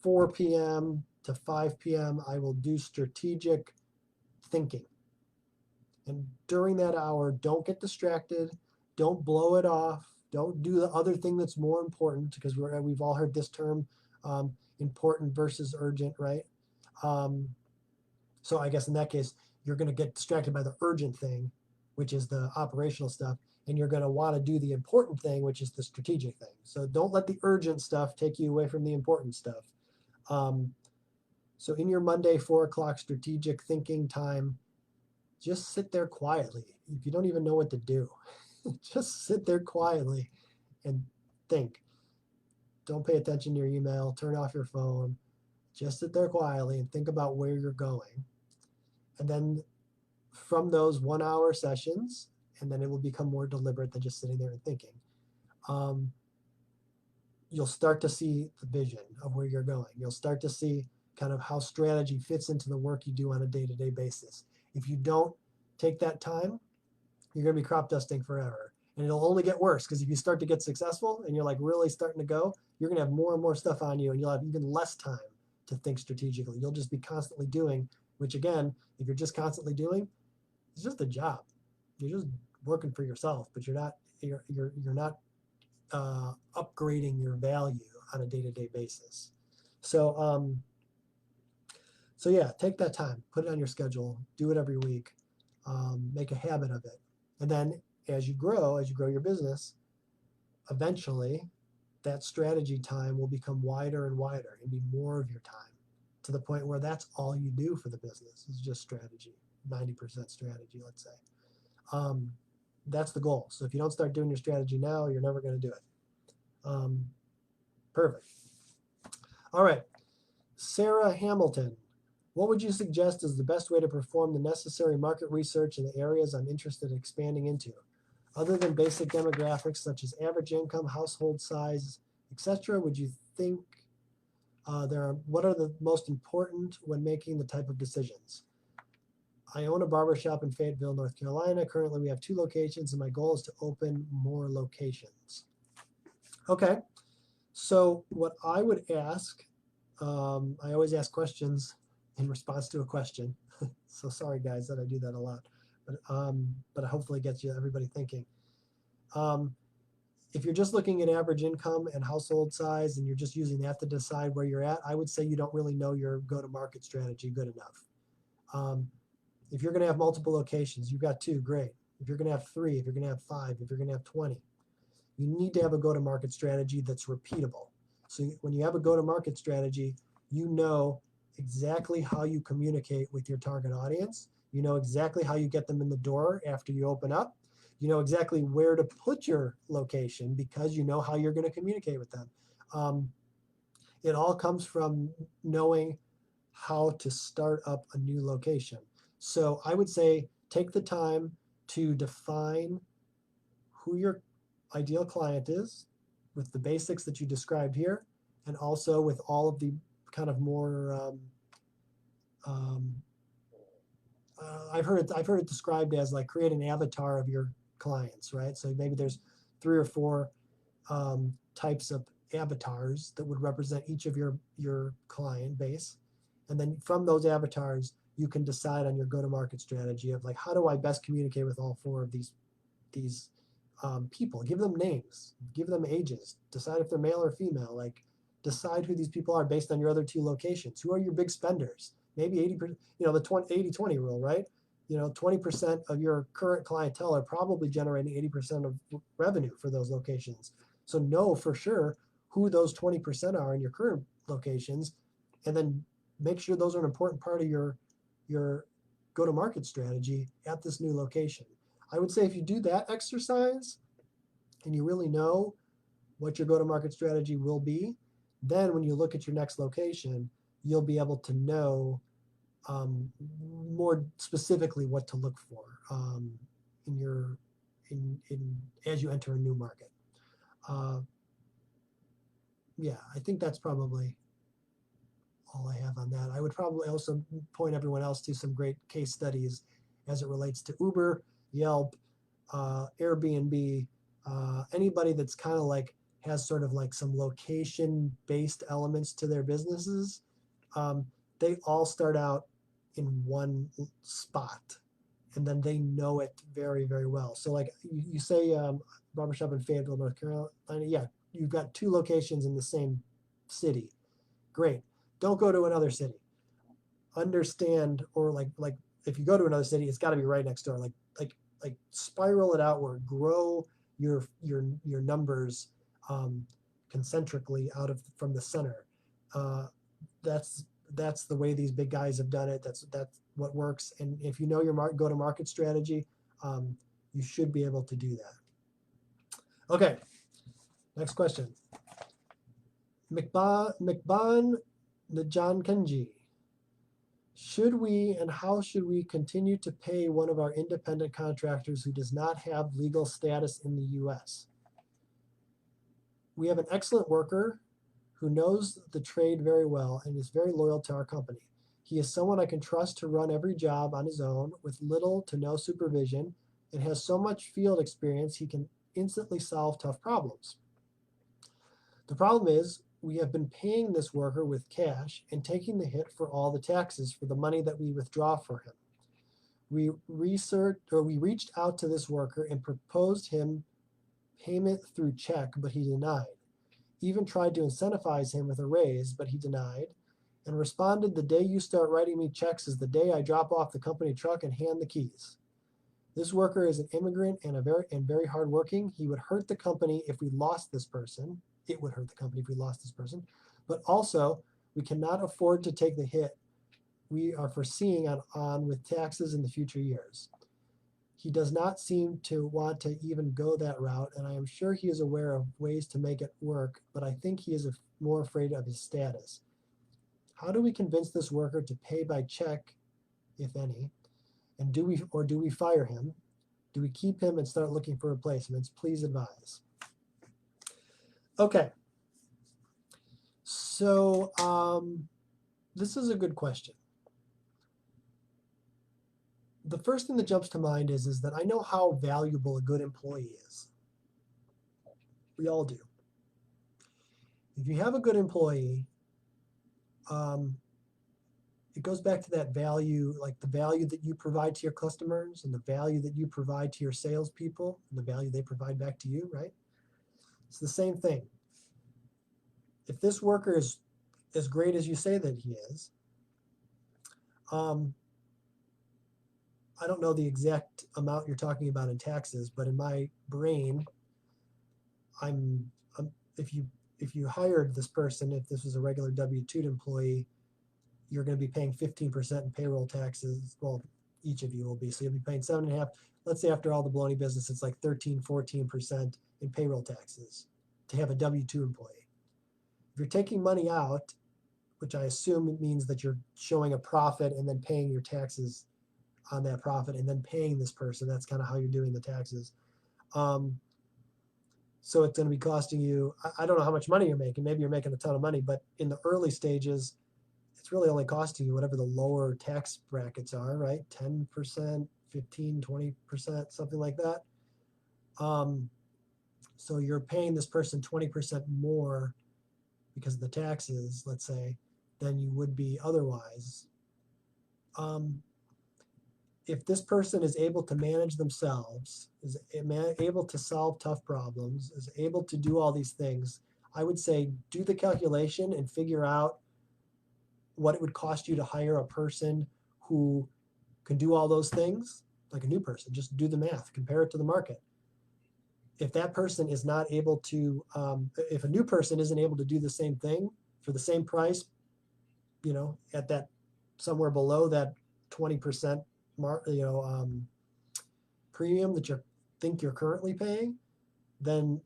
4 p.m. to 5 p.m., I will do strategic thinking. And during that hour, don't get distracted. Don't blow it off. Don't do the other thing that's more important, because we've all heard this term, important versus urgent, right? So I guess in that case, you're going to get distracted by the urgent thing, which is the operational stuff, and you're going to want to do the important thing, which is the strategic thing. So don't let the urgent stuff take you away from the important stuff. So in your Monday 4 o'clock strategic thinking time, just sit there quietly. If you don't even know what to do, just sit there quietly and think. Don't pay attention to your email, turn off your phone, just sit there quietly and think about where you're going. And then from those 1 hour sessions, and then it will become more deliberate than just sitting there and thinking. You'll start to see the vision of where you're going. You'll start to see kind of how strategy fits into the work you do on a day-to-day basis. If you don't take that time, you're going to be crop dusting forever. And it'll only get worse, because if you start to get successful and you're like really starting to go, you're going to have more and more stuff on you, and you'll have even less time to think strategically. You'll just be constantly doing, which again, if you're just constantly doing, it's just a job. You're just working for yourself, but you're not upgrading your value on a day-to-day basis. So yeah, take that time, put it on your schedule, do it every week, make a habit of it. And then as you grow your business, eventually that strategy time will become wider and wider and be more of your time, to the point where that's all you do for the business is just strategy, 90% strategy, let's say. That's the goal. So if you don't start doing your strategy now, you're never going to do it. Perfect. All right. Sarah Hamilton, what would you suggest is the best way to perform the necessary market research in the areas I'm interested in expanding into? Other than basic demographics such as average income, household size, etc., would you think what are the most important when making the type of decisions? I own a barbershop in Fayetteville, North Carolina. Currently, we have 2 locations, and my goal is to open more locations. Okay, so what I would ask, I always ask questions in response to a question. So sorry, guys, that I do that a lot, but it hopefully gets everybody thinking. If you're just looking at average income and household size, and you're just using that to decide where you're at, I would say you don't really know your go-to-market strategy good enough. If you're going to have multiple locations, you've got 2, great. If you're going to have 3, if you're going to have 5, if you're going to have 20, you need to have a go-to-market strategy that's repeatable. So when you have a go-to-market strategy, you know exactly how you communicate with your target audience. You know exactly how you get them in the door after you open up. You know exactly where to put your location, because you know how you're going to communicate with them. It all comes from knowing how to start up a new location. So I would say take the time to define who your ideal client is with the basics that you described here, and also with all of the kind of more I've heard it described as like create an avatar of your clients, right? So maybe there's 3 or 4 types of avatars that would represent each of your client base, and then from those avatars you can decide on your go-to-market strategy of like, how do I best communicate with all 4 of these people? Give them names, give them ages, decide if they're male or female, like decide who these people are based on your other 2 locations. Who are your big spenders? Maybe 80%, the 80-20 rule, right? 20% of your current clientele are probably generating 80% of revenue for those locations. So know for sure who those 20% are in your current locations, and then make sure those are an important part of your go-to-market strategy at this new location. I would say if you do that exercise and you really know what your go-to-market strategy will be, then when you look at your next location, you'll be able to know more specifically what to look for as you enter a new market. Yeah, I think that's probably all I have on that. I would probably also point everyone else to some great case studies as it relates to Uber, Yelp, Airbnb, anybody that's kind of like has sort of like some location-based elements to their businesses. They all start out in one spot, and then they know it very, very well. So like you say barbershop in Fayetteville, North Carolina, yeah, you've got 2 locations in the same city. Great. Don't go to another city. Understand, or like if you go to another city, it's got to be right next door. Like spiral it outward. Grow your numbers concentrically from the center. That's that's the way these big guys have done it. That's what works. And if you know your go-to-market strategy, you should be able to do that. Okay, next question. McBan Najankanji. Should we and how should we continue to pay one of our independent contractors who does not have legal status in the U.S.? We have an excellent worker who knows the trade very well and is very loyal to our company. He is someone I can trust to run every job on his own with little to no supervision and has so much field experience he can instantly solve tough problems. The problem is we have been paying this worker with cash and taking the hit for all the taxes for the money that we withdraw for him. We reached out to this worker and proposed him payment through check, but he denied. Even tried to incentivize him with a raise, but he denied, and responded, "The day you start writing me checks is the day I drop off the company truck and hand the keys." This worker is an immigrant and very hardworking. He would hurt the company if we lost this person. It would hurt the company if we lost this person. But also, we cannot afford to take the hit we are foreseeing on with taxes in the future years. He does not seem to want to even go that route, and I am sure he is aware of ways to make it work, but I think he is more afraid of his status. How do we convince this worker to pay by check, if any? And do we fire him? Do we keep him and start looking for replacements? Please advise. Okay. So this is a good question. The first thing that jumps to mind is that I know how valuable a good employee is. We all do. If you have a good employee, it goes back to that value, like the value that you provide to your customers and the value that you provide to your salespeople and the value they provide back to you, right? It's the same thing. If this worker is as great as you say that he is, I don't know the exact amount you're talking about in taxes, but in my brain, if you hired this person, if this was a regular W-2 employee, you're going to be paying 15% in payroll taxes. Well, each of you will be. So you'll be paying 7.5%. Let's say after all the baloney business, it's like 13, 14% in payroll taxes to have a W-2 employee. If you're taking money out, which I assume it means that you're showing a profit and then paying your taxes on that profit and then paying this person, that's kind of how you're doing the taxes. So it's going to be costing you, I don't know how much money you're making. Maybe you're making a ton of money, but in the early stages, it's really only costing you whatever the lower tax brackets are, right? 10%, 15, 20%, something like that. So you're paying this person 20% more because of the taxes, let's say, than you would be otherwise. If this person is able to manage themselves, is able to solve tough problems, is able to do all these things, I would say do the calculation and figure out what it would cost you to hire a person who can do all those things, like a new person. Just do the math, compare it to the market. If that person is not able to, if a new person isn't able to do the same thing for the same price, at that somewhere below that 20% premium that you think you're currently paying, then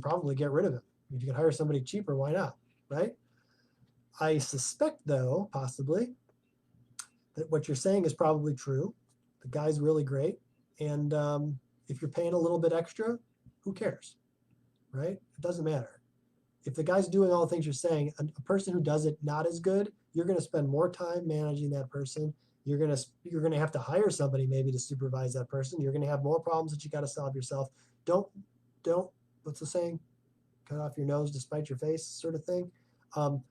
probably get rid of him. If you can hire somebody cheaper, why not, right? I suspect, though, possibly, that what you're saying is probably true. The guy's really great, and if you're paying a little bit extra, who cares, right? It doesn't matter. If the guy's doing all the things you're saying, a person who does it not as good, you're going to spend more time managing that person. You're going to have to hire somebody maybe to supervise that person. You're going to have more problems that you got to solve yourself. Don't what's the saying? Cut off your nose to spite your face, sort of thing.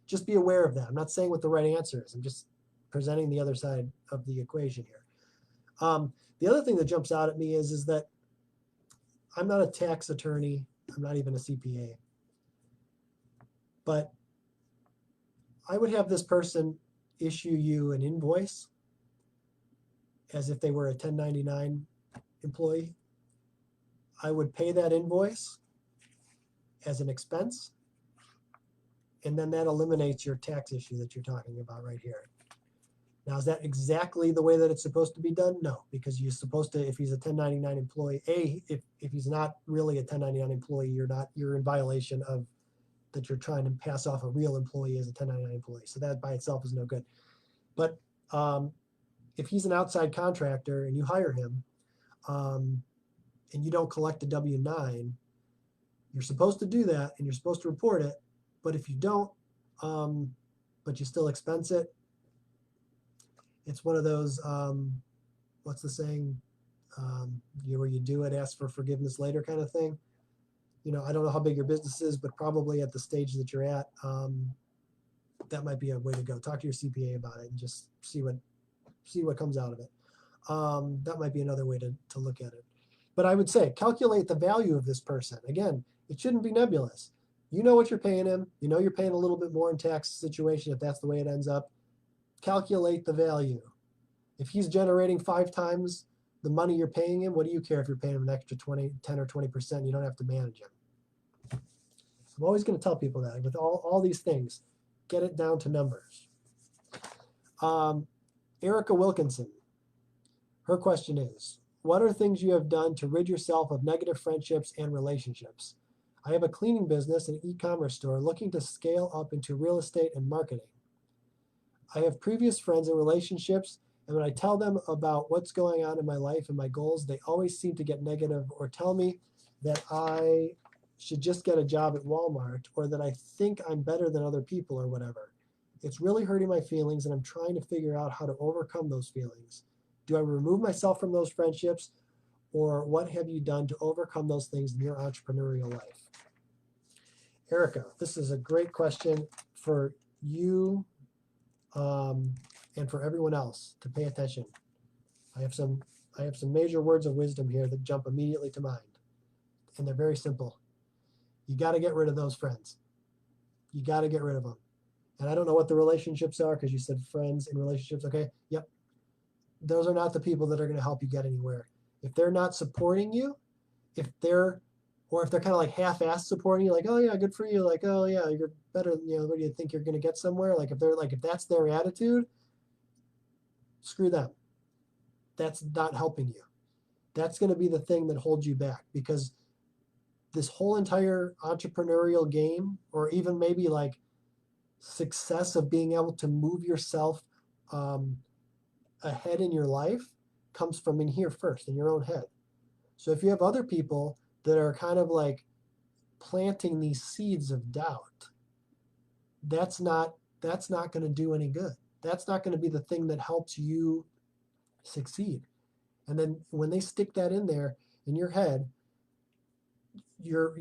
Just be aware of that. I'm not saying what the right answer is. I'm just presenting the other side of the equation here. The other thing that jumps out at me is that I'm not a tax attorney. I'm not even a CPA. But I would have this person issue you an invoice as if they were a 1099 employee. I would pay that invoice as an expense, and then that eliminates your tax issue that you're talking about right here. Now, is that exactly the way that it's supposed to be done? No, because you're supposed to, if he's a 1099 employee, if he's not really a 1099 employee, you're in violation of that you're trying to pass off a real employee as a 1099 employee. So that by itself is no good. But if he's an outside contractor and you hire him and you don't collect a W-9, you're supposed to do that and you're supposed to report it. But if you don't, but you still expense it, it's one of those, what's the saying, where you do it, ask for forgiveness later kind of thing. I don't know how big your business is, but probably at the stage that you're at, that might be a way to go. Talk to your CPA about it and just see what comes out of it. That might be another way to look at it. But I would say calculate the value of this person. Again, it shouldn't be nebulous. You know what you're paying him. You know you're paying a little bit more in tax situation if that's the way it ends up. Calculate the value. If he's generating 5 times the money you're paying him, what do you care if you're paying him an extra 10 or 20%? You don't have to manage him. I'm always going to tell people that with all these things, get it down to numbers. Erica Wilkinson, her question is, what are things you have done to rid yourself of negative friendships and relationships? I have a cleaning business and e-commerce store looking to scale up into real estate and marketing. I have previous friends and relationships, and when I tell them about what's going on in my life and my goals, they always seem to get negative or tell me that I should just get a job at Walmart or that I think I'm better than other people or whatever. It's really hurting my feelings, and I'm trying to figure out how to overcome those feelings. Do I remove myself from those friendships, or what have you done to overcome those things in your entrepreneurial life? Erica, this is a great question for you and for everyone else to pay attention. I have some major words of wisdom here that jump immediately to mind, and they're very simple. You got to get rid of those friends. You got to get rid of them. And I don't know what the relationships are because you said friends and relationships. Okay, yep. Those are not the people that are going to help you get anywhere. If they're not supporting you, if they're kind of like half-assed supporting you, like, oh yeah, good for you, like, oh yeah, you're better, what do you think you're going to get somewhere? Like if that's their attitude, screw them. That's not helping you. That's going to be the thing that holds you back, because this whole entire entrepreneurial game, or even maybe like success of being able to move yourself ahead in your life, comes from in here first, in your own head. So if you have other people that are kind of like planting these seeds of doubt, that's not going to do any good. That's not going to be the thing that helps you succeed. And then when they stick that in there in your head, you're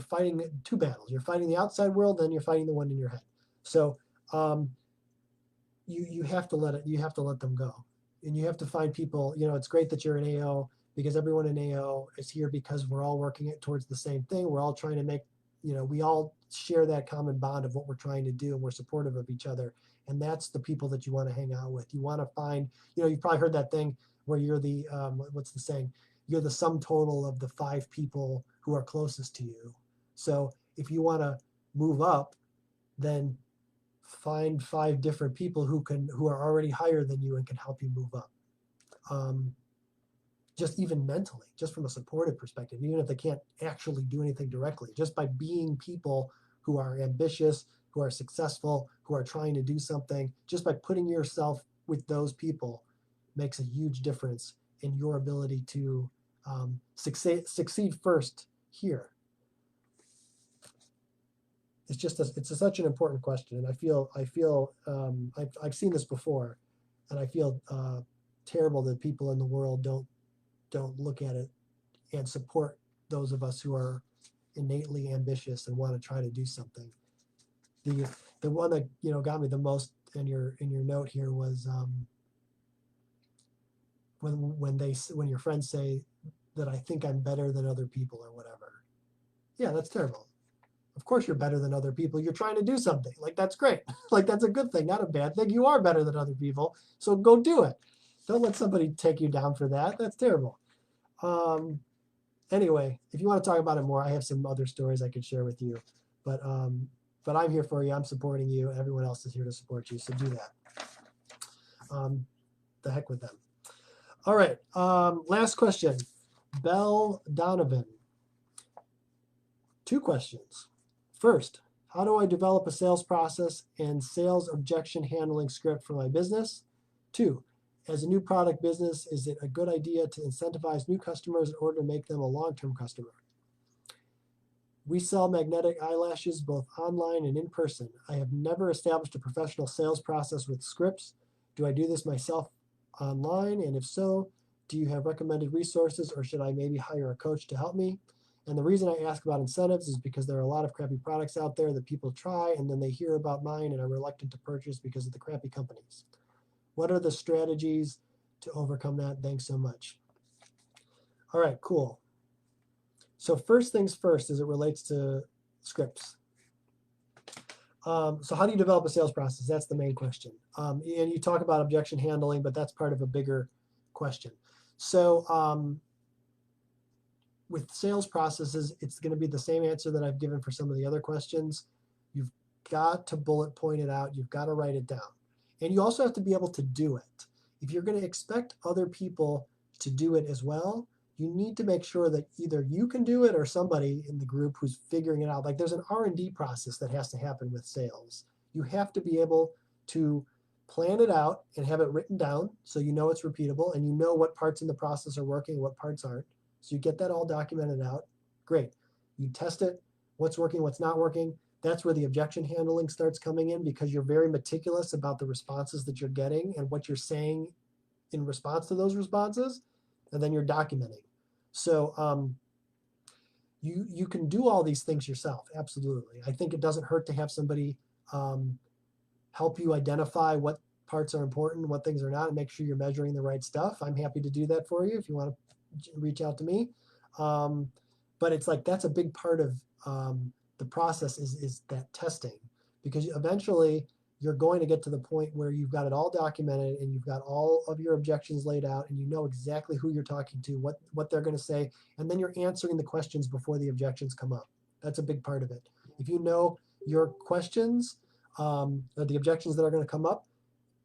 fighting 2 battles. You're fighting the outside world, then you're fighting the one in your head. So you have to let them go, and you have to find people. It's great that you're in AO, because everyone in AO is here because we're all working towards the same thing. We're all trying to make, we all share that common bond of what we're trying to do, and we're supportive of each other. And that's the people that you want to hang out with. You want to find, you've probably heard that thing where you're the, what's the saying? You're the sum total of the 5 people who are closest to you. So if you want to move up, then find 5 different people who are already higher than you and can help you move up. Just even mentally, just from a supportive perspective, even if they can't actually do anything directly, just by being people who are ambitious, who are successful, who are trying to do something, just by putting yourself with those people makes a huge difference in your ability to succeed first here. It's such an important question, and I feel I've seen this before, and I feel terrible that people in the world don't look at it and support those of us who are innately ambitious and want to try to do something. The one that got me the most in your note here was when your friends say that I think I'm better than other people or whatever. Yeah, that's terrible. Of course you're better than other people. You're trying to do something. Like, that's great. Like, that's a good thing, not a bad thing. You are better than other people, so go do it. Don't let somebody take you down for that. That's terrible. Anyway, if you want to talk about it more, I have some other stories I could share with you. But but I'm here for you. I'm supporting you. Everyone else is here to support you. So do that. The heck with them. All right. Last question. Belle Donovan. 2 questions. First, how do I develop a sales process and sales objection handling script for my business? 2, as a new product business, is it a good idea to incentivize new customers in order to make them a long-term customer? We sell magnetic eyelashes both online and in person. I have never established a professional sales process with scripts. Do I do this myself online? And if so, do you have recommended resources, or should I maybe hire a coach to help me? And the reason I ask about incentives is because there are a lot of crappy products out there that people try and then they hear about mine and are reluctant to purchase because of the crappy companies. What are the strategies to overcome that? Thanks so much. All right, cool. So first things first as it relates to scripts. So how do you develop a sales process? That's the main question. And you talk about objection handling, but that's part of a bigger question. So with sales processes, it's going to be the same answer that I've given for some of the other questions. You've got to bullet point it out. You've got to write it down. And you also have to be able to do it. If you're going to expect other people to do it as well, you need to make sure that either you can do it or somebody in the group who's figuring it out. Like there's an R&D process that has to happen with sales. You have to be able to plan it out and have it written down so you know it's repeatable and you know what parts in the process are working, what parts aren't. So you get that all documented out. Great. You test it, what's working, what's not working. That's where the objection handling starts coming in, because you're very meticulous about the responses that you're getting and what you're saying in response to those responses, and then you're documenting. So you can do all these things yourself, absolutely. I think it doesn't hurt to have somebody help you identify what parts are important, what things are not, and make sure you're measuring the right stuff. I'm happy to do that for you if you want to reach out to me. But it's like that's a big part of the process is that testing, because eventually you're going to get to the point where you've got it all documented and you've got all of your objections laid out and you know exactly who you're talking to, what they're going to say, and then you're answering the questions before the objections come up. That's a big part of it. If you know your questions, or the objections that are going to come up,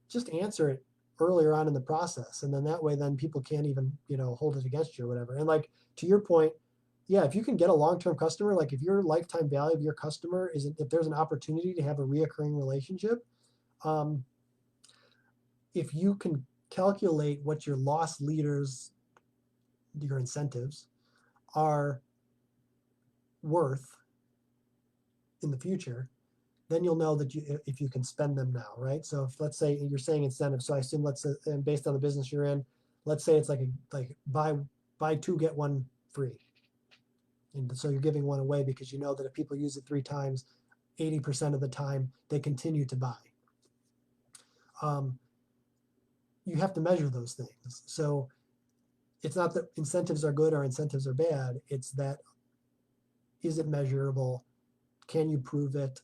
just answer it earlier on in the process, and then that way then people can't even hold it against you or whatever. And like to your point, yeah, if you can get a long-term customer, like if your lifetime value of your customer is, if there's an opportunity to have a reoccurring relationship, if you can calculate what your loss leaders, your incentives, are worth in the future, then you'll know that if you can spend them now, right? So if, let's say you're saying incentives, so I assume and based on the business you're in, let's say it's like buy 2 get 1 free, and so you're giving one away because you know that if people use it 3 times, 80% of the time they continue to buy. You have to measure those things. So it's not that incentives are good or incentives are bad. It's that, is it measurable? Can you prove it?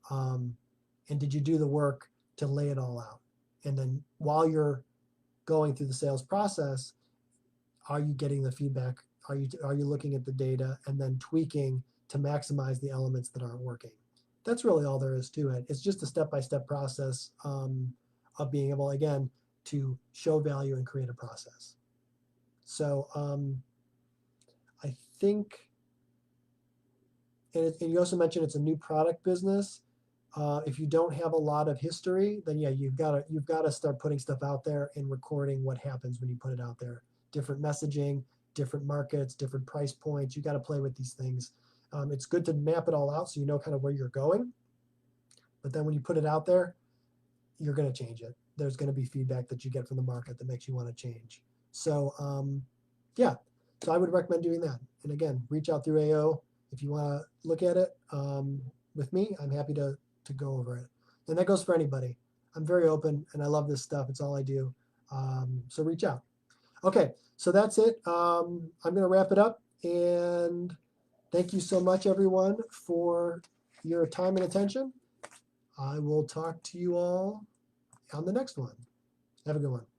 And did you do the work to lay it all out? And then while you're going through the sales process, are you getting the feedback? Are you looking at the data and then tweaking to maximize the elements that aren't working? That's really all there is to it. It's just a step-by-step process of being able, again, to show value and create a process. So I think, and you also mentioned it's a new product business. If you don't have a lot of history, then yeah, you've got to start putting stuff out there and recording what happens when you put it out there. Different messaging, different markets, different price points. You got to play with these things. It's good to map it all out so you know kind of where you're going. But then when you put it out there, you're going to change it. There's going to be feedback that you get from the market that makes you want to change. So yeah, so I would recommend doing that. And again, reach out through AO if you want to look at it with me. I'm happy to go over it. And that goes for anybody. I'm very open and I love this stuff. It's all I do. So reach out. Okay, so that's it. I'm going to wrap it up, and thank you so much, everyone, for your time and attention. I will talk to you all on the next one. Have a good one.